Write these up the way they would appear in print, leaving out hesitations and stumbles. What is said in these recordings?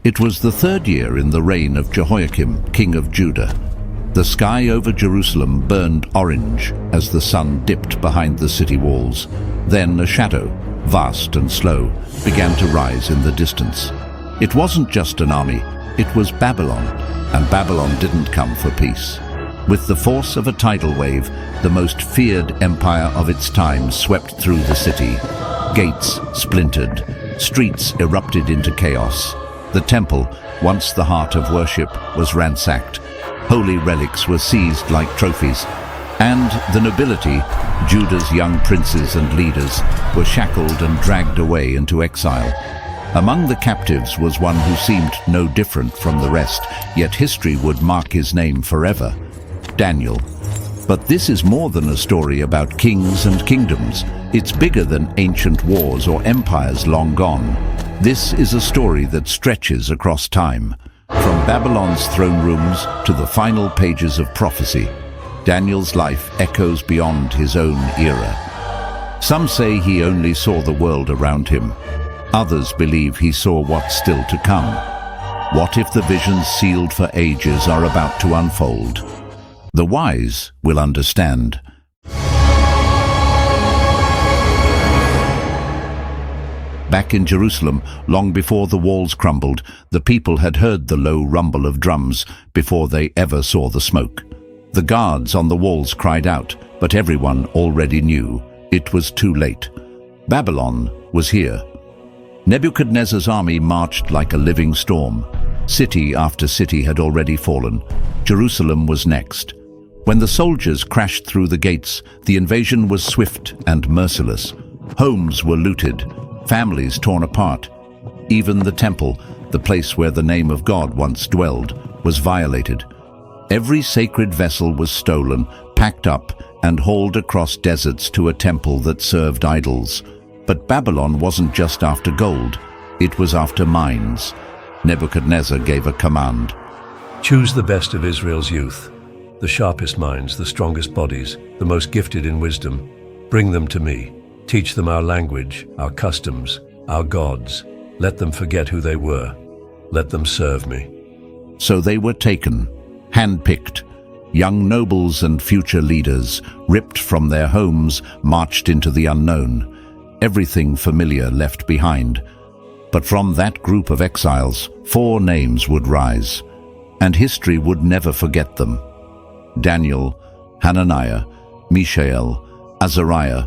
It was the third year in the reign of Jehoiakim, king of Judah. The sky over Jerusalem burned orange as the sun dipped behind the city walls. Then a shadow, vast and slow, began to rise in the distance. It wasn't just an army, it was Babylon, and Babylon didn't come for peace. With the force of a tidal wave, the most feared empire of its time swept through the city. Gates splintered, streets erupted into chaos. The temple, once the heart of worship, was ransacked. Holy relics were seized like trophies, and the nobility, Judah's young princes and leaders, were shackled and dragged away into exile. Among the captives was one who seemed no different from the rest, yet history would mark his name forever: Daniel. But this is more than a story about kings and kingdoms. It's bigger than ancient wars or empires long gone. This is a story that stretches across time. From Babylon's throne rooms to the final pages of prophecy, Daniel's life echoes beyond his own era. Some say he only saw the world around him. Others believe he saw what's still to come. What if the visions sealed for ages are about to unfold? The wise will understand. Back in Jerusalem, long before the walls crumbled, the people had heard the low rumble of drums before they ever saw the smoke. The guards on the walls cried out, but everyone already knew it was too late. Babylon was here. Nebuchadnezzar's army marched like a living storm. City after city had already fallen. Jerusalem was next. When the soldiers crashed through the gates, the invasion was swift and merciless. Homes were looted, families torn apart. Even the temple, the place where the name of God once dwelled, was violated. Every sacred vessel was stolen, packed up, and hauled across deserts to a temple that served idols. But Babylon wasn't just after gold, it was after minds. Nebuchadnezzar gave a command. Choose the best of Israel's youth, the sharpest minds, the strongest bodies, the most gifted in wisdom. Bring them to me. Teach them our language, our customs, our gods. Let them forget who they were. Let them serve me. So they were taken, handpicked. Young nobles and future leaders, ripped from their homes, marched into the unknown. Everything familiar left behind. But from that group of exiles, 4 names would rise, and history would never forget them. Daniel, Hananiah, Mishael, Azariah.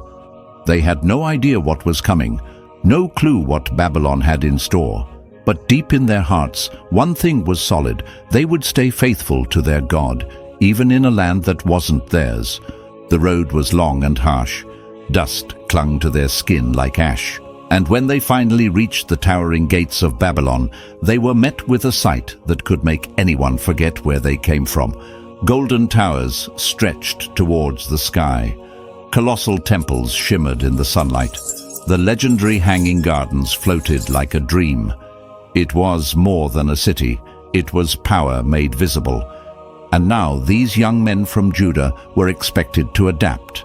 They had no idea what was coming, no clue what Babylon had in store. But deep in their hearts, one thing was solid: they would stay faithful to their God, even in a land that wasn't theirs. The road was long and harsh. Dust clung to their skin like ash. And when they finally reached the towering gates of Babylon, they were met with a sight that could make anyone forget where they came from. Golden towers stretched towards the sky. Colossal temples shimmered in the sunlight. The legendary hanging gardens floated like a dream. It was more than a city. It was power made visible. And now these young men from Judah were expected to adapt,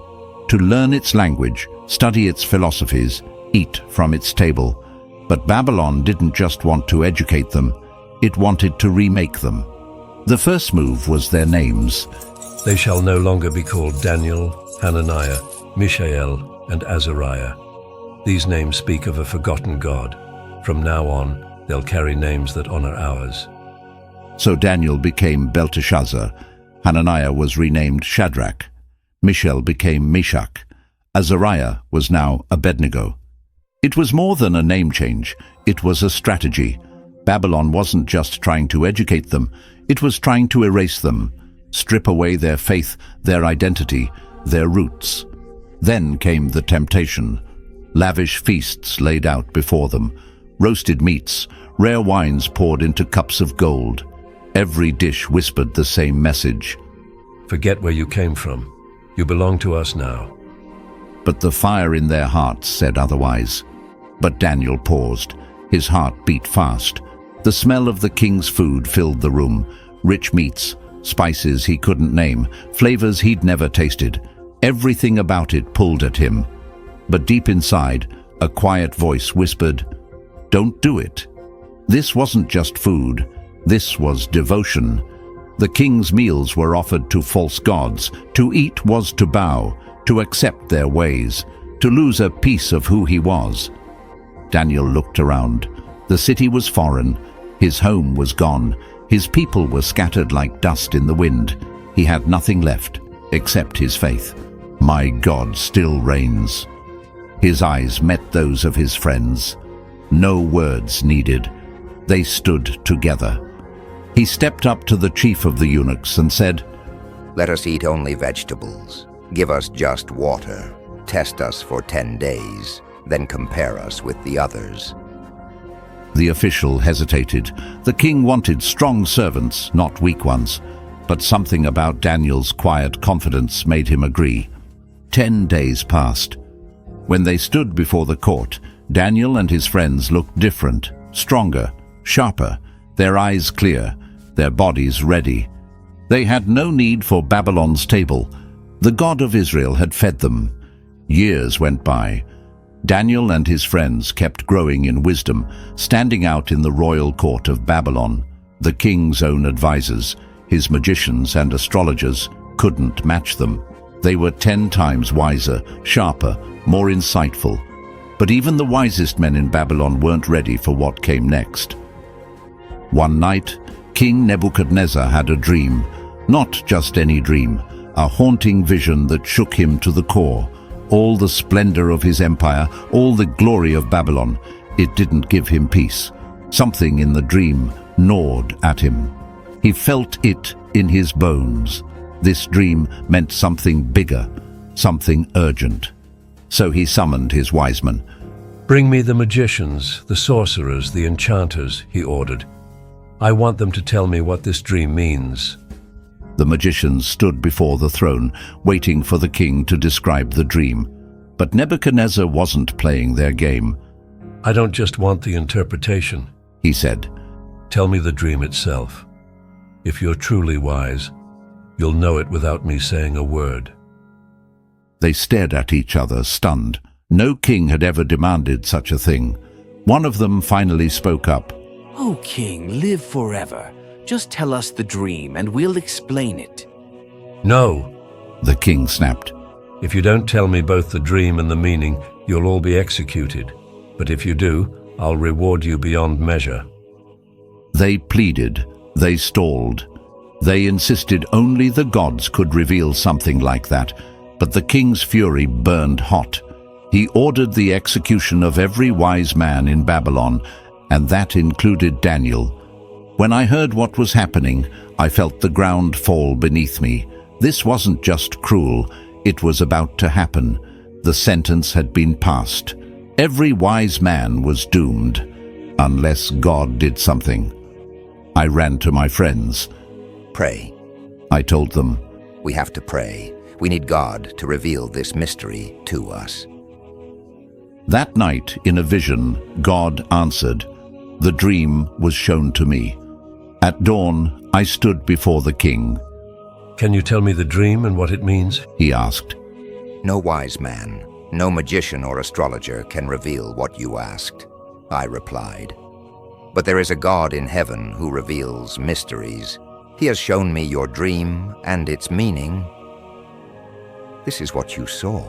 to learn its language, study its philosophies, eat from its table. But Babylon didn't just want to educate them, it wanted to remake them. The first move was their names. They shall no longer be called Daniel, Hananiah, Mishael, and Azariah. These names speak of a forgotten God. From now on, they'll carry names that honor ours. So Daniel became Belteshazzar, Hananiah was renamed Shadrach, Mishael became Meshach, Azariah was now Abednego. It was more than a name change, it was a strategy. Babylon wasn't just trying to educate them, it was trying to erase them, strip away their faith, their identity, their roots. Then came the temptation. Lavish feasts laid out before them, roasted meats, rare wines poured into cups of gold. Every dish whispered the same message. Forget where you came from. You belong to us now. But the fire in their hearts said otherwise. But Daniel paused. His heart beat fast. The smell of the king's food filled the room. Rich meats, spices he couldn't name, flavors he'd never tasted. Everything about it pulled at him. But deep inside, a quiet voice whispered, "Don't do it." This wasn't just food, this was devotion. The king's meals were offered to false gods. To eat was to bow, to accept their ways, to lose a piece of who he was. Daniel looked around. The city was foreign, his home was gone, his people were scattered like dust in the wind. He had nothing left, except his faith. My God still reigns. His eyes met those of his friends. No words needed. They stood together. He stepped up to the chief of the eunuchs and said, "Let us eat only vegetables. Give us just water. Test us for 10 days, then compare us with the others." The official hesitated. The king wanted strong servants, not weak ones. But something about Daniel's quiet confidence made him agree. 10 days passed. When they stood before the court, Daniel and his friends looked different, stronger, sharper, their eyes clear, their bodies ready. They had no need for Babylon's table. The God of Israel had fed them. Years went by. Daniel and his friends kept growing in wisdom, standing out in the royal court of Babylon. The king's own advisors, his magicians and astrologers, couldn't match them. They were 10 times wiser, sharper, more insightful. But even the wisest men in Babylon weren't ready for what came next. One night, King Nebuchadnezzar had a dream. Not just any dream, a haunting vision that shook him to the core. All the splendor of his empire, all the glory of Babylon, it didn't give him peace. Something in the dream gnawed at him. He felt it in his bones. This dream meant something bigger, something urgent. So he summoned his wise men. "Bring me the magicians, the sorcerers, the enchanters," he ordered. "I want them to tell me what this dream means." The magicians stood before the throne, waiting for the king to describe the dream. But Nebuchadnezzar wasn't playing their game. "I don't just want the interpretation," he said. "Tell me the dream itself. If you're truly wise, you'll know it without me saying a word." They stared at each other, stunned. No king had ever demanded such a thing. One of them finally spoke up. "O king, live forever. Just tell us the dream and we'll explain it." "No," the king snapped. "If you don't tell me both the dream and the meaning, you'll all be executed. But if you do, I'll reward you beyond measure." They pleaded. They stalled. They insisted only the gods could reveal something like that. But the king's fury burned hot. He ordered the execution of every wise man in Babylon, and that included Daniel. When I heard what was happening, I felt the ground fall beneath me. This wasn't just cruel, it was about to happen. The sentence had been passed. Every wise man was doomed, unless God did something. I ran to my friends. "Pray," I told them. "We have to pray. We need God to reveal this mystery to us." That night, in a vision, God answered. The dream was shown to me. At dawn, I stood before the king. "Can you tell me the dream and what it means?" he asked. "No wise man, no magician or astrologer can reveal what you asked," I replied. "But there is a God in heaven who reveals mysteries. He has shown me your dream and its meaning." "This is what you saw,"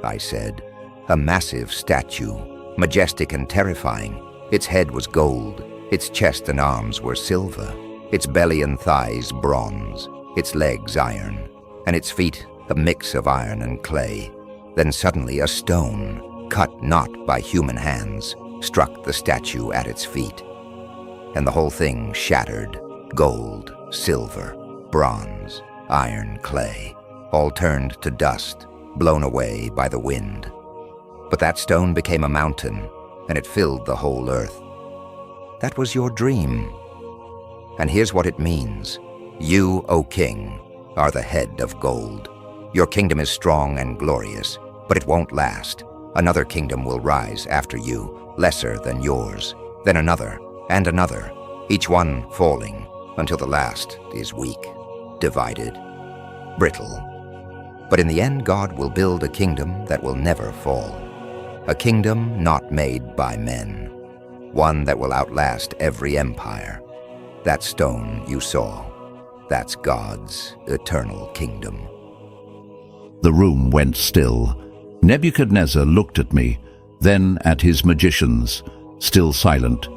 I said. "A massive statue, majestic and terrifying. Its head was gold, its chest and arms were silver, its belly and thighs bronze, its legs iron, and its feet a mix of iron and clay. Then suddenly a stone, cut not by human hands, struck the statue at its feet. And the whole thing shattered, gold, silver, bronze, iron, clay, all turned to dust, blown away by the wind. But that stone became a mountain, and it filled the whole earth. That was your dream. And here's what it means. You, O king, are the head of gold. Your kingdom is strong and glorious, but it won't last. Another kingdom will rise after you, lesser than yours, then another, and another, each one falling until the last is weak, divided, brittle. But in the end, God will build a kingdom that will never fall, a kingdom not made by men. one that will outlast every empire. That stone you saw, that's God's eternal kingdom." The room went still. Nebuchadnezzar looked at me, then at his magicians, still silent,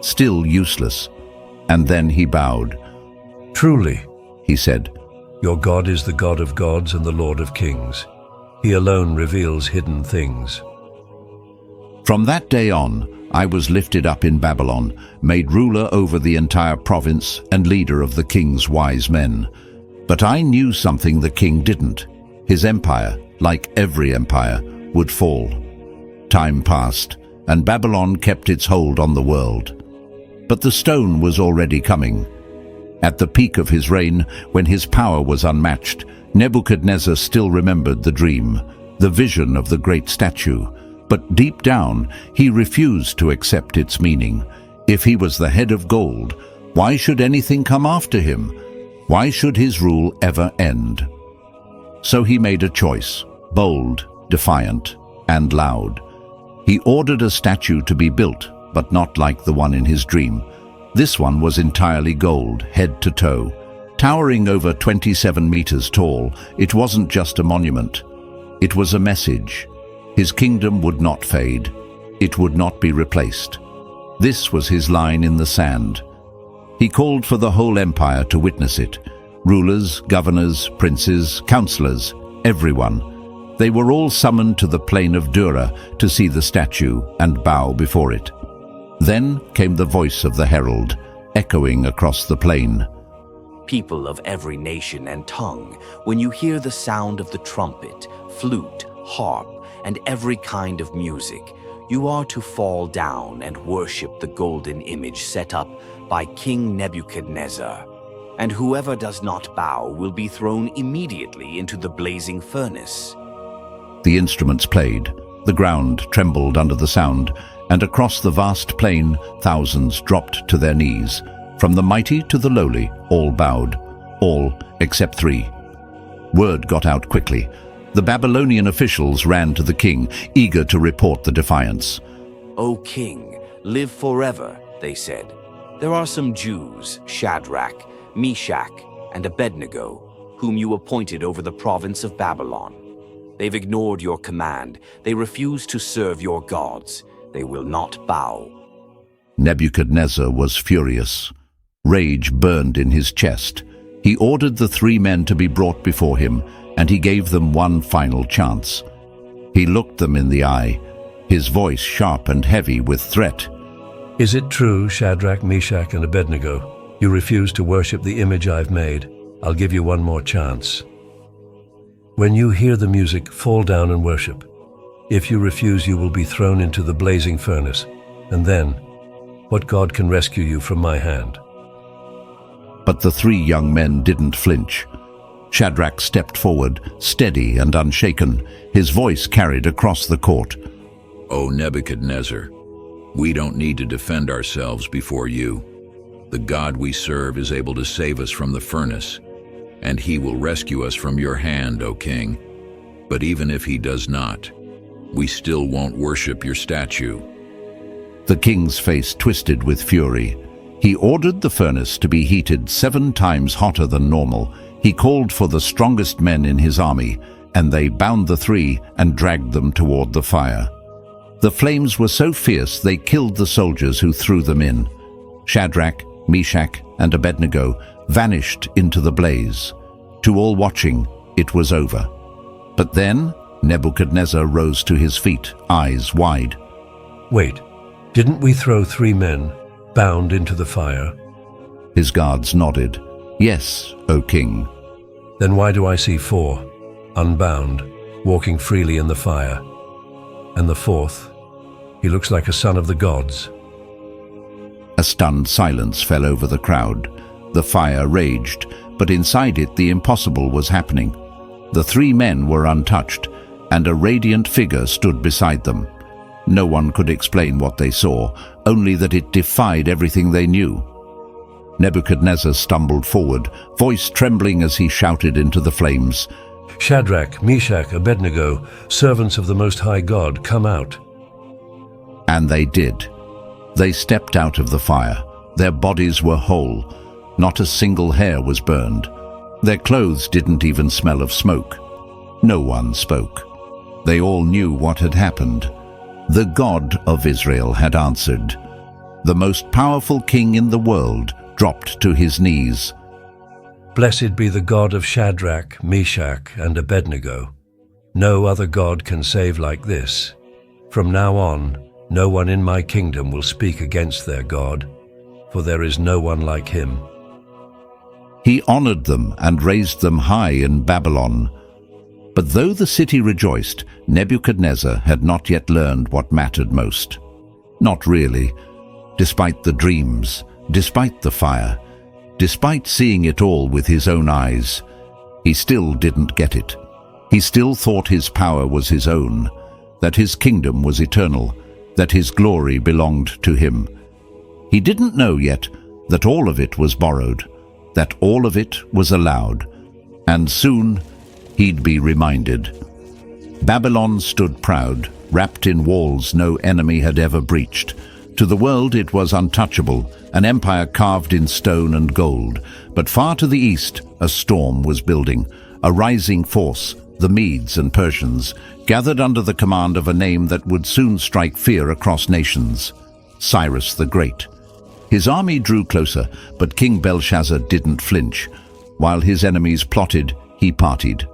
still useless, and then he bowed. "Truly," he said, "your God is the God of gods and the Lord of kings. He alone reveals hidden things." From that day on, I was lifted up in Babylon, made ruler over the entire province and leader of the king's wise men. But I knew something the king didn't. His empire, like every empire, would fall. Time passed, and Babylon kept its hold on the world. But the stone was already coming. At the peak of his reign, when his power was unmatched, Nebuchadnezzar still remembered the dream, the vision of the great statue. But deep down, he refused to accept its meaning. If he was the head of gold, why should anything come after him? Why should his rule ever end? So he made a choice, bold, defiant, and loud. He ordered a statue to be built, but not like the one in his dream. This one was entirely gold, head to toe. Towering over 27 meters tall, it wasn't just a monument. It was a message. His kingdom would not fade. It would not be replaced. This was his line in the sand. He called for the whole empire to witness it. Rulers, governors, princes, counselors, everyone. They were all summoned to the plain of Dura to see the statue and bow before it. Then came the voice of the herald, echoing across the plain. "People of every nation and tongue, when you hear the sound of the trumpet, flute, harp, and every kind of music, you are to fall down and worship the golden image set up by King Nebuchadnezzar. And whoever does not bow will be thrown immediately into the blazing furnace." The instruments played, the ground trembled under the sound, and across the vast plain, thousands dropped to their knees. From the mighty to the lowly, all bowed, all except three. Word got out quickly. The Babylonian officials ran to the king, eager to report the defiance. "O king, live forever," they said. "There are some Jews, Shadrach, Meshach, and Abednego, whom you appointed over the province of Babylon. They've ignored your command. They refuse to serve your gods. They will not bow." Nebuchadnezzar was furious. Rage burned in his chest. He ordered the three men to be brought before him, and he gave them one final chance. He looked them in the eye, his voice sharp and heavy with threat. "Is it true, Shadrach, Meshach, and Abednego? You refuse to worship the image I've made. I'll give you one more chance. When you hear the music, fall down and worship. If you refuse, you will be thrown into the blazing furnace. And then, what God can rescue you from my hand?" But the three young men didn't flinch. Shadrach stepped forward, steady and unshaken, his voice carried across the court. "O Nebuchadnezzar, we don't need to defend ourselves before you. The God we serve is able to save us from the furnace, and he will rescue us from your hand, O king. But even if he does not, we still won't worship your statue." The king's face twisted with fury. He ordered the furnace to be heated 7 times hotter than normal. He called for the strongest men in his army, and they bound the three and dragged them toward the fire. The flames were so fierce they killed the soldiers who threw them in. Shadrach, Meshach, and Abednego vanished into the blaze. To all watching, it was over. But then Nebuchadnezzar rose to his feet, eyes wide. "Wait, didn't we throw 3 men bound into the fire?" His guards nodded. "Yes, O king." "Then why do I see 4, unbound, walking freely in the fire? And the 4th, he looks like a son of the gods." A stunned silence fell over the crowd. The fire raged, but inside it the impossible was happening. The 3 men were untouched, and a radiant figure stood beside them. No one could explain what they saw, only that it defied everything they knew. Nebuchadnezzar stumbled forward, voice trembling as he shouted into the flames, "Shadrach, Meshach, Abednego, servants of the Most High God, come out." And they did. They stepped out of the fire. Their bodies were whole. Not a single hair was burned. Their clothes didn't even smell of smoke. No one spoke. They all knew what had happened. The God of Israel had answered. The most powerful king in the world dropped to his knees. Blessed be the God of Shadrach, Meshach, and Abednego. No other God can save like this. From now on, no one in my kingdom will speak against their God, for there is no one like him. He honored them and raised them high in Babylon. But though the city rejoiced, Nebuchadnezzar had not yet learned what mattered most. Not really. Despite the dreams, despite the fire, despite seeing it all with his own eyes, he still didn't get it. He still thought his power was his own, that his kingdom was eternal, that his glory belonged to him. He didn't know yet that all of it was borrowed, that all of it was allowed, and soon he'd be reminded. Babylon stood proud, wrapped in walls no enemy had ever breached. To the world it was untouchable, an empire carved in stone and gold. But far to the east, a storm was building, a rising force, the Medes and Persians, gathered under the command of a name that would soon strike fear across nations: Cyrus the Great. His army drew closer, but King Belshazzar didn't flinch. While his enemies plotted, he partied.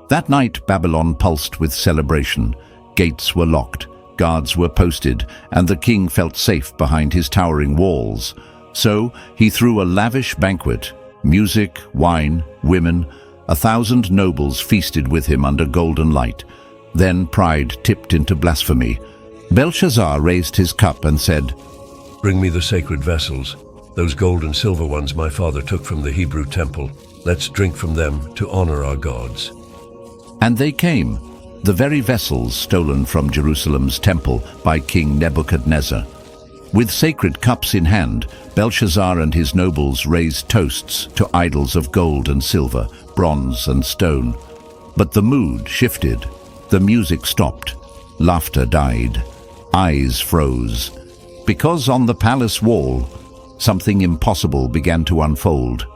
That night Babylon pulsed with celebration. Gates were locked, guards were posted, and the king felt safe behind his towering walls. So he threw a lavish banquet. Music, wine, women, 1,000 nobles feasted with him under golden light. Then pride tipped into blasphemy. Belshazzar raised his cup and said, Bring me the sacred vessels, those gold and silver ones my father took from the Hebrew temple. Let's drink from them to honor our gods. And they came, the very vessels stolen from Jerusalem's temple by King Nebuchadnezzar. With sacred cups in hand, Belshazzar and his nobles raised toasts to idols of gold and silver, bronze and stone. But the mood shifted. The music stopped. Laughter died. Eyes froze. Because on the palace wall, something impossible began to unfold.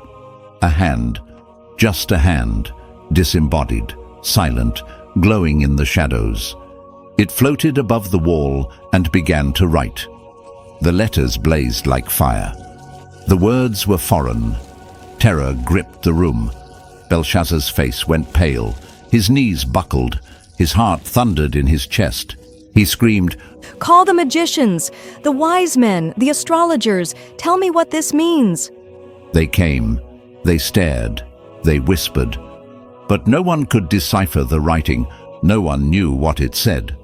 A hand, just a hand, disembodied, silent, glowing in the shadows. It floated above the wall and began to write. The letters blazed like fire. The words were foreign. Terror gripped the room. Belshazzar's face went pale. His knees buckled. His heart thundered in his chest. He screamed, Call the magicians, the wise men, the astrologers. Tell me what this means. They came. They stared. They whispered. But no one could decipher the writing. No one knew what it said.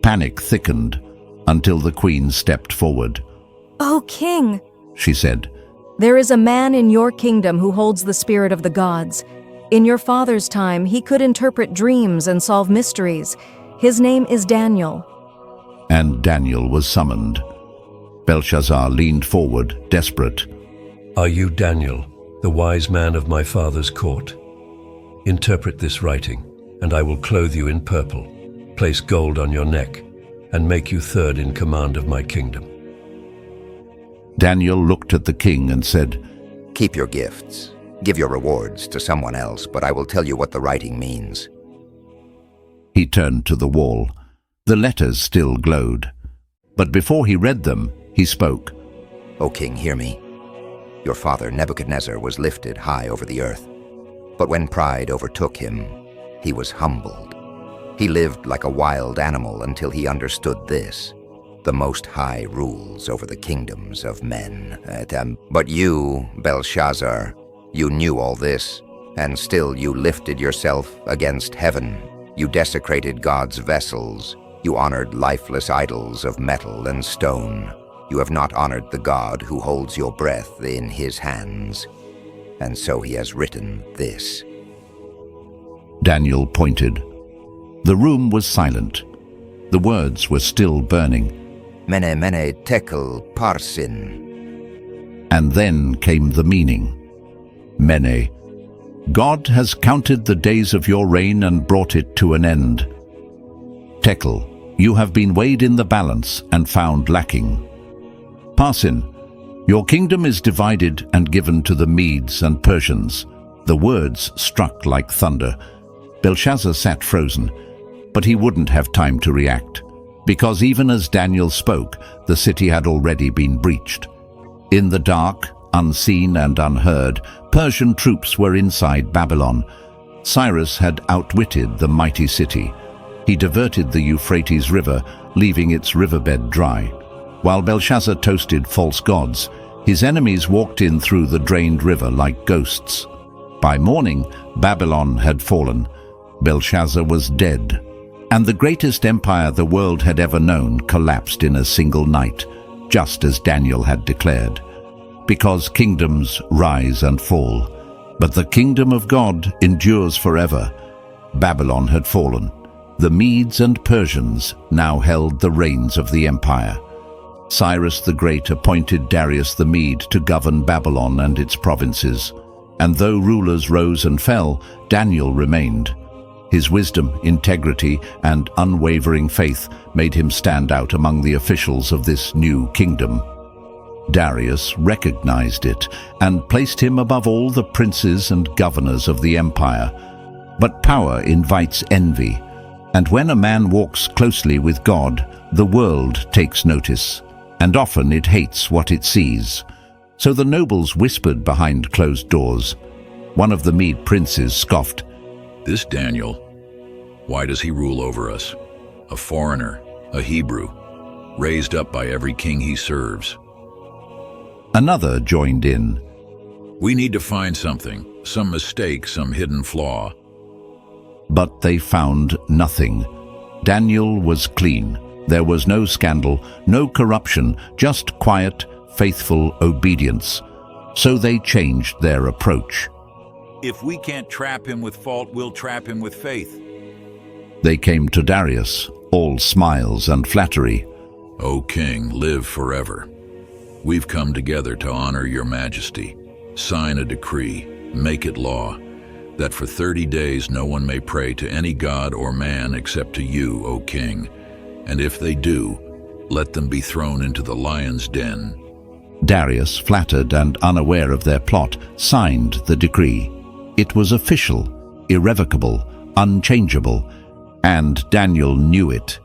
Panic thickened until the queen stepped forward. "O king," she said, "there is a man in your kingdom who holds the spirit of the gods. In your father's time, he could interpret dreams and solve mysteries. His name is Daniel." And Daniel was summoned. Belshazzar leaned forward, desperate. Are you Daniel, the wise man of my father's court? Interpret this writing, and I will clothe you in purple, place gold on your neck, and make you third in command of my kingdom. Daniel looked at the king and said, Keep your gifts. Give your rewards to someone else, but I will tell you what the writing means. He turned to the wall. The letters still glowed. But before he read them, he spoke. O king, hear me. Your father, Nebuchadnezzar, was lifted high over the earth. But when pride overtook him, he was humbled. He lived like a wild animal until he understood this. The Most High rules over the kingdoms of men. But you, Belshazzar, you knew all this, and still you lifted yourself against heaven. You desecrated God's vessels. You honored lifeless idols of metal and stone. You have not honored the God who holds your breath in his hands. And so he has written this. Daniel pointed. The room was silent. The words were still burning. Mene, mene, tekel, parsin. And then came the meaning. Mene. God has counted the days of your reign and brought it to an end. Tekel. You have been weighed in the balance and found lacking. Parsin, your kingdom is divided and given to the Medes and Persians. The words struck like thunder. Belshazzar sat frozen, but he wouldn't have time to react, because even as Daniel spoke, the city had already been breached. In the dark, unseen and unheard, Persian troops were inside Babylon. Cyrus had outwitted the mighty city. He diverted the Euphrates River, leaving its riverbed dry. While Belshazzar toasted false gods, his enemies walked in through the drained river like ghosts. By morning, Babylon had fallen. Belshazzar was dead, and the greatest empire the world had ever known collapsed in a single night, just as Daniel had declared. Because kingdoms rise and fall, but the kingdom of God endures forever. Babylon had fallen. The Medes and Persians now held the reins of the empire. Cyrus the Great appointed Darius the Mede to govern Babylon and its provinces, and though rulers rose and fell, Daniel remained. His wisdom, integrity, and unwavering faith made him stand out among the officials of this new kingdom. Darius recognized it and placed him above all the princes and governors of the empire. But power invites envy, and when a man walks closely with God, the world takes notice, and often it hates what it sees. So the nobles whispered behind closed doors. One of the Mede princes scoffed. This Daniel, why does he rule over us? A foreigner, a Hebrew, raised up by every king he serves. Another joined in. We need to find something, some mistake, some hidden flaw. But they found nothing. Daniel was clean. There was no scandal, no corruption, just quiet, faithful obedience. So they changed their approach. If we can't trap him with fault, we'll trap him with faith. They came to Darius, all smiles and flattery. O king, live forever. We've come together to honor your majesty. Sign a decree, make it law, that for 30 days no one may pray to any god or man except to you, O king. And if they do, let them be thrown into the lion's den. Darius, flattered and unaware of their plot, signed the decree. It was official, irrevocable, unchangeable, and Daniel knew it.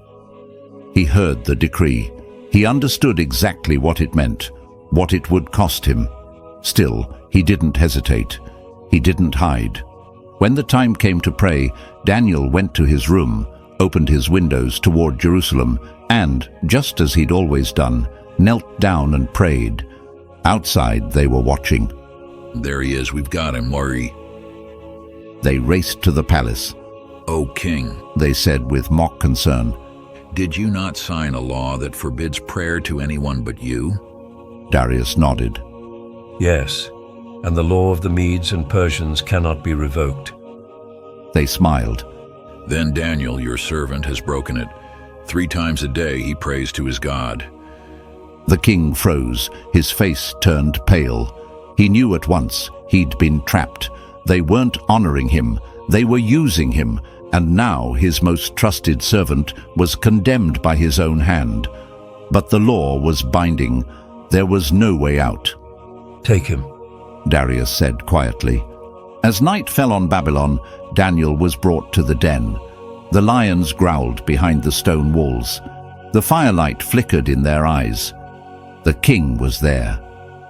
He heard the decree. He understood exactly what it meant, what it would cost him. Still, he didn't hesitate. He didn't hide. When the time came to pray, Daniel went to his room, opened his windows toward Jerusalem, and, just as he'd always done, knelt down and prayed. Outside, they were watching. There he is, we've got him, worry. They raced to the palace. O king, They said with mock concern. did you not sign a law that forbids prayer to anyone but you? Darius nodded. Yes, and the law of the Medes and Persians cannot be revoked. They smiled. Then Daniel, your servant, has broken it. 3 times a day he prays to his God. The king froze, his face turned pale. He knew at once he'd been trapped. They weren't honoring him, they were using him, and now his most trusted servant was condemned by his own hand. But the law was binding. There was no way out. Take him. Darius said quietly. As night fell on Babylon, Daniel was brought to the den. The lions growled behind the stone walls. The firelight flickered in their eyes. The king was there,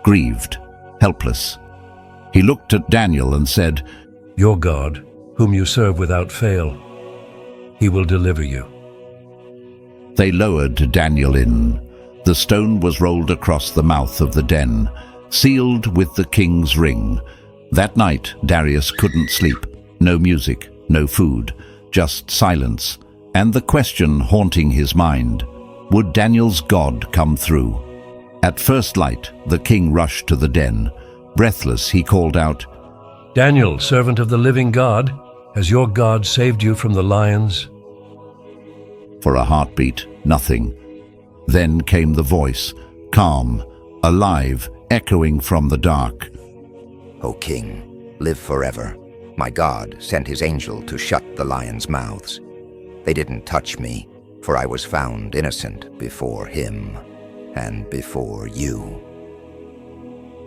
grieved, helpless. He looked at Daniel and said, Your God, whom you serve without fail, he will deliver you. They lowered Daniel in. The stone was rolled across the mouth of the den, sealed with the king's ring. That night, Darius couldn't sleep. No music, no food, just silence, and the question haunting his mind, would Daniel's God come through? At first light, the king rushed to the den. Breathless, he called out, Daniel, servant of the living God, has your God saved you from the lions? For a heartbeat, nothing. Then came the voice, calm, alive, echoing from the dark. O king, live forever. My God sent his angel to shut the lions' mouths. They didn't touch me, for I was found innocent before him. and before you."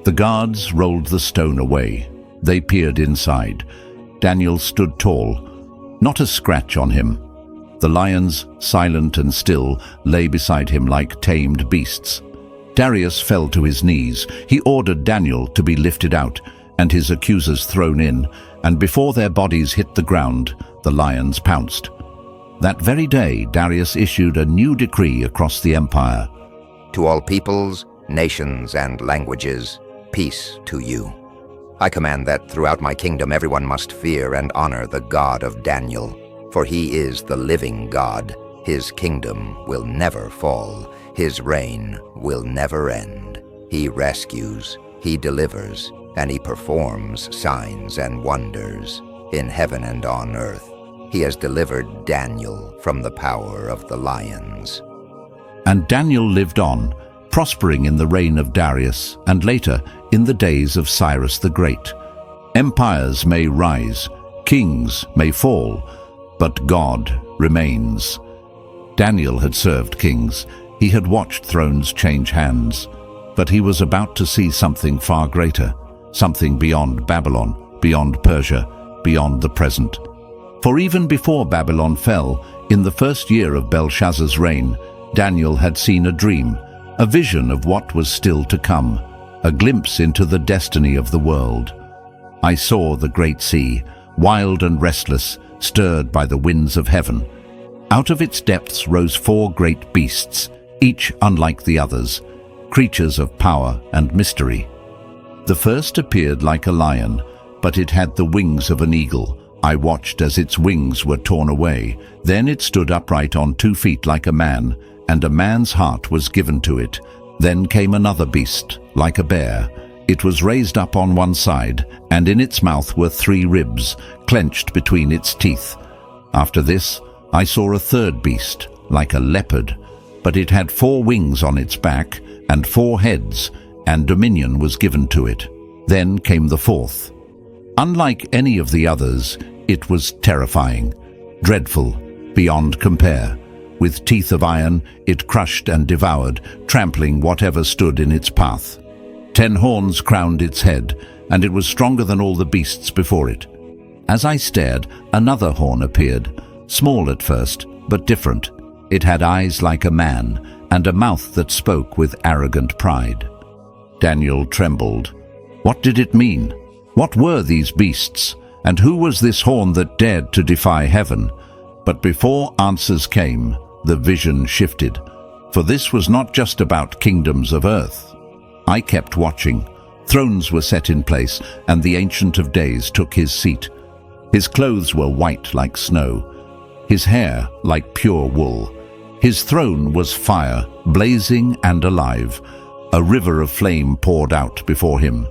The guards rolled the stone away. They peered inside. Daniel stood tall, not a scratch on him. The lions, silent and still, lay beside him like tamed beasts. Darius fell to his knees. He ordered Daniel to be lifted out and his accusers thrown in, and before their bodies hit the ground, the lions pounced. That very day, Darius issued a new decree across the empire. "To all peoples, nations, and languages, peace to you. I command that throughout my kingdom everyone must fear and honor the God of Daniel, for he is the living God. His kingdom will never fall. His reign will never end. He rescues, he delivers, and he performs signs and wonders in heaven and on earth. He has delivered Daniel from the power of the lions." And Daniel lived on, prospering in the reign of Darius, and later in the days of Cyrus the Great. Empires may rise, kings may fall, but God remains. Daniel had served kings. He had watched thrones change hands. But he was about to see something far greater, something beyond Babylon, beyond Persia, beyond the present. For even before Babylon fell, in the first year of Belshazzar's reign, Daniel had seen a dream, a vision of what was still to come, a glimpse into the destiny of the world. "I saw the great sea, wild and restless, stirred by the winds of heaven. Out of its depths rose 4 great beasts, each unlike the others, creatures of power and mystery. The first appeared like a lion, but it had the wings of an eagle. I watched as its wings were torn away. Then it stood upright on 2 feet like a man, and a man's heart was given to it. Then came another beast, like a bear. It was raised up on one side, and in its mouth were 3 ribs, clenched between its teeth. After this, I saw a third beast, like a leopard, but it had 4 wings on its back, and 4 heads, and dominion was given to it. Then came the fourth. Unlike any of the others, it was terrifying, dreadful, beyond compare. With teeth of iron, it crushed and devoured, trampling whatever stood in its path. 10 horns crowned its head, and it was stronger than all the beasts before it. As I stared, another horn appeared, small at first, but different. It had eyes like a man, and a mouth that spoke with arrogant pride. Daniel trembled. What did it mean? What were these beasts? And who was this horn that dared to defy heaven? But before answers came, the vision shifted. For this was not just about kingdoms of earth. I kept watching. Thrones were set in place, and the Ancient of Days took his seat. His clothes were white like snow, his hair like pure wool. His throne was fire, blazing and alive. A river of flame poured out before him.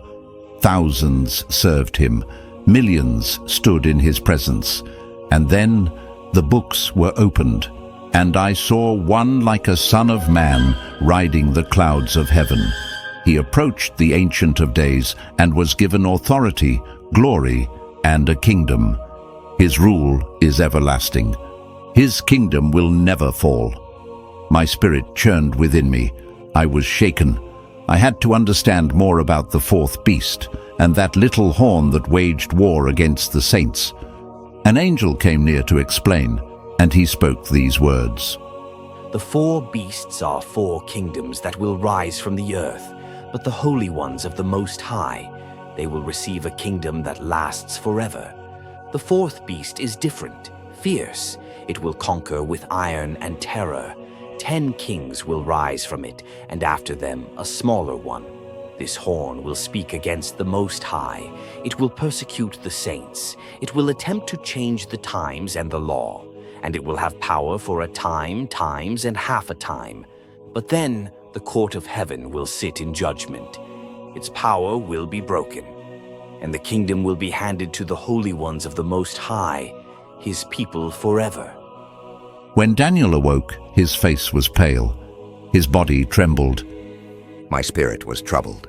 Thousands served him. Millions stood in his presence. And then the books were opened, and I saw one like a son of man riding the clouds of heaven. He approached the Ancient of Days and was given authority, glory, and a kingdom. His rule is everlasting. His kingdom will never fall. My spirit churned within me. I was shaken. I had to understand more about the fourth beast and that little horn that waged war against the saints. An angel came near to explain, and he spoke these words. The 4 beasts are 4 kingdoms that will rise from the earth, but the holy ones of the Most High, they will receive a kingdom that lasts forever. The 4th beast is different, fierce. It will conquer with iron and terror. 10 kings will rise from it, and after them a smaller one. This horn will speak against the Most High. It will persecute the saints. It will attempt to change the times and the law, and it will have power for a time, times, and half a time. But then the court of heaven will sit in judgment. Its power will be broken, and the kingdom will be handed to the holy ones of the Most High, his people forever. When Daniel awoke, his face was pale. His body trembled. My spirit was troubled.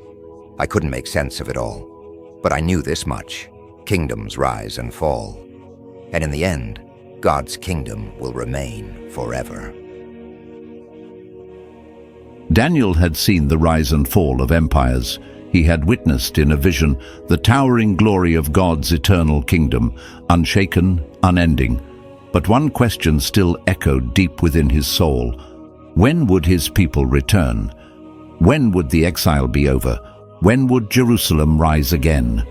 I couldn't make sense of it all. But I knew this much. Kingdoms rise and fall. And in the end, God's kingdom will remain forever. Daniel had seen the rise and fall of empires. He had witnessed in a vision the towering glory of God's eternal kingdom, unshaken, unending. But one question still echoed deep within his soul. When would his people return? When would the exile be over? When would Jerusalem rise again?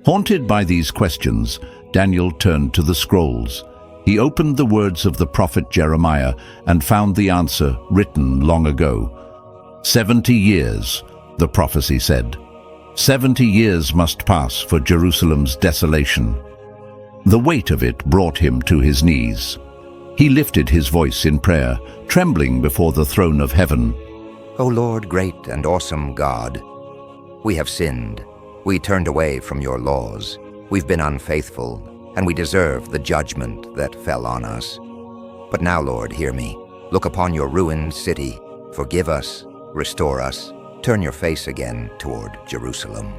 Haunted by these questions, Daniel turned to the scrolls. He opened the words of the prophet Jeremiah and found the answer written long ago. 70 years, the prophecy said. 70 years must pass for Jerusalem's desolation. The weight of it brought him to his knees. He lifted his voice in prayer, trembling before the throne of heaven. O Lord, great and awesome God, we have sinned. We turned away from your laws. We've been unfaithful, and we deserve the judgment that fell on us. But now, Lord, hear me. Look upon your ruined city. Forgive us, restore us, turn your face again toward Jerusalem.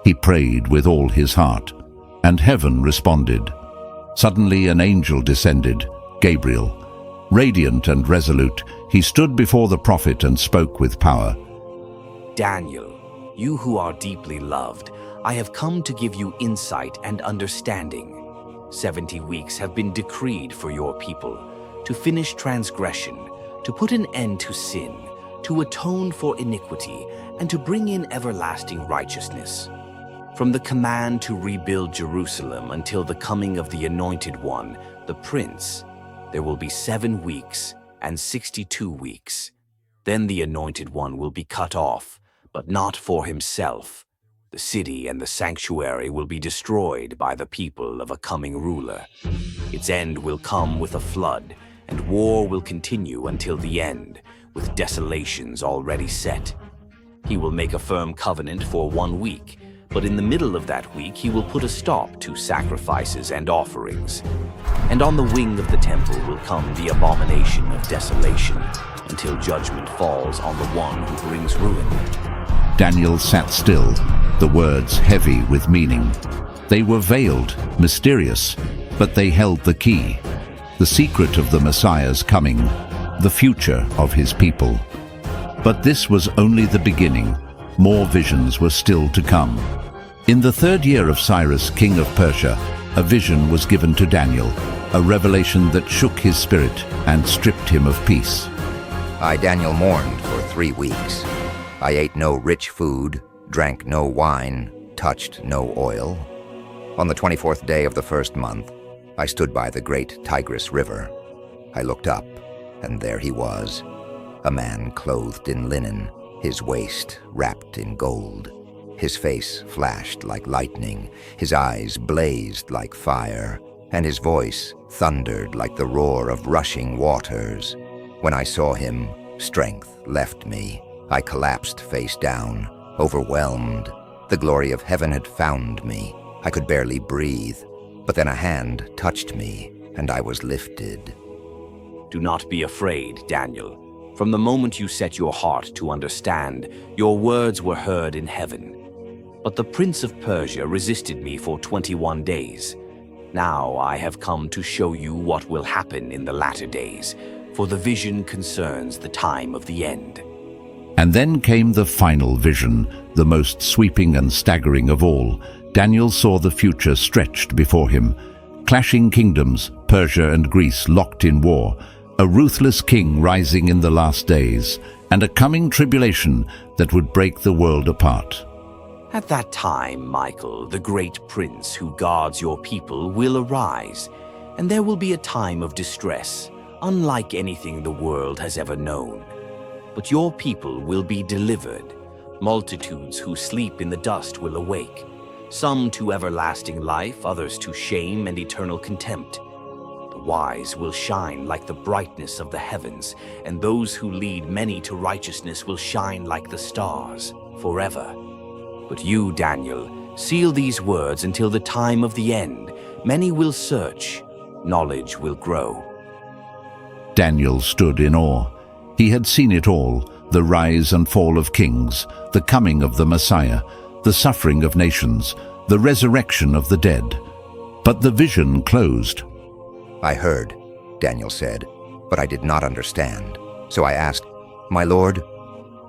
He prayed with all his heart, and heaven responded. Suddenly an angel descended, Gabriel. Radiant and resolute, he stood before the prophet and spoke with power. Daniel, you who are deeply loved, I have come to give you insight and understanding. 70 weeks have been decreed for your people, to finish transgression, to put an end to sin, to atone for iniquity, and to bring in everlasting righteousness. From the command to rebuild Jerusalem until the coming of the Anointed One, the Prince, there will be 7 weeks and 62 weeks. Then the Anointed One will be cut off, but not for himself. The city and the sanctuary will be destroyed by the people of a coming ruler. Its end will come with a flood, and war will continue until the end, with desolations already set. He will make a firm covenant for 1 week, but in the middle of that week he will put a stop to sacrifices and offerings. And on the wing of the temple will come the abomination of desolation, until judgment falls on the one who brings ruin. Daniel sat still, the words heavy with meaning. They were veiled, mysterious, but they held the key. The secret of the Messiah's coming, the future of his people. But this was only the beginning. More visions were still to come. In the 3rd year of Cyrus, king of Persia, a vision was given to Daniel, a revelation that shook his spirit and stripped him of peace. I, Daniel, mourned for 3 weeks. I ate no rich food, drank no wine, touched no oil. On the 24th day of the 1st month, I stood by the great Tigris River. I looked up, and there he was, a man clothed in linen, his waist wrapped in gold. His face flashed like lightning, his eyes blazed like fire, and his voice thundered like the roar of rushing waters. When I saw him, strength left me. I collapsed face down, overwhelmed. The glory of heaven had found me. I could barely breathe, but then a hand touched me, and I was lifted. Do not be afraid, Daniel. From the moment you set your heart to understand, your words were heard in heaven. But the Prince of Persia resisted me for 21 days. Now I have come to show you what will happen in the latter days, for the vision concerns the time of the end. And then came the final vision, the most sweeping and staggering of all. Daniel saw the future stretched before him. Clashing kingdoms, Persia and Greece locked in war, a ruthless king rising in the last days, and a coming tribulation that would break the world apart. At that time, Michael, the great prince who guards your people, will arise, and there will be a time of distress, unlike anything the world has ever known. But your people will be delivered. Multitudes who sleep in the dust will awake, some to everlasting life, others to shame and eternal contempt. The wise will shine like the brightness of the heavens, and those who lead many to righteousness will shine like the stars forever. But you, Daniel, seal these words until the time of the end. Many will search, knowledge will grow. Daniel stood in awe. He had seen it all, the rise and fall of kings, the coming of the Messiah, the suffering of nations, the resurrection of the dead. But the vision closed. I heard, Daniel said, but I did not understand. So I asked, My lord,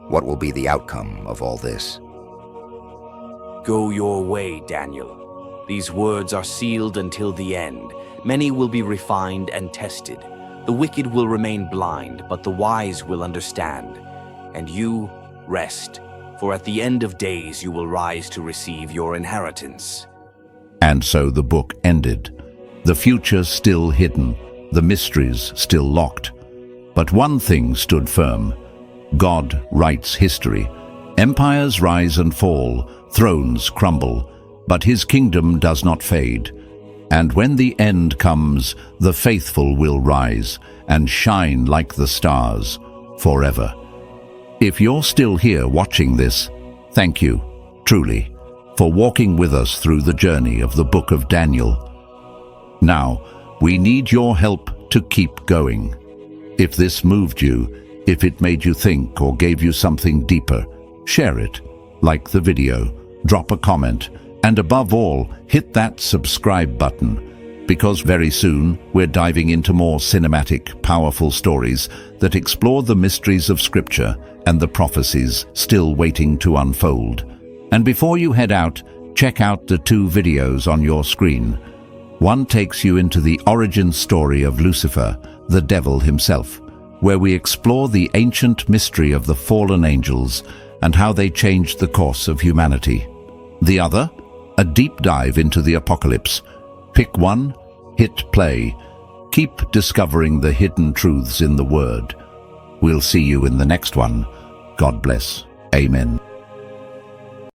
what will be the outcome of all this? Go your way, Daniel. These words are sealed until the end. Many will be refined and tested. The wicked will remain blind, but the wise will understand. And you, rest, for at the end of days you will rise to receive your inheritance. And so the book ended. The future still hidden, the mysteries still locked. But one thing stood firm. God writes history. Empires rise and fall, thrones crumble, but his kingdom does not fade. And when the end comes, the faithful will rise and shine like the stars forever. If you're still here watching this, thank you, truly, for walking with us through the journey of the book of Daniel. Now, we need your help to keep going. If this moved you, if it made you think or gave you something deeper, share it, like the video, drop a comment, and above all, hit that subscribe button, because very soon we're diving into more cinematic, powerful stories that explore the mysteries of Scripture and the prophecies still waiting to unfold. And before you head out, check out the 2 videos on your screen. One takes you into the origin story of Lucifer, the devil himself, where we explore the ancient mystery of the fallen angels and how they changed the course of humanity. The other, a deep dive into the apocalypse. Pick one, hit play. Keep discovering the hidden truths in the Word. We'll see you in the next one. God bless. Amen.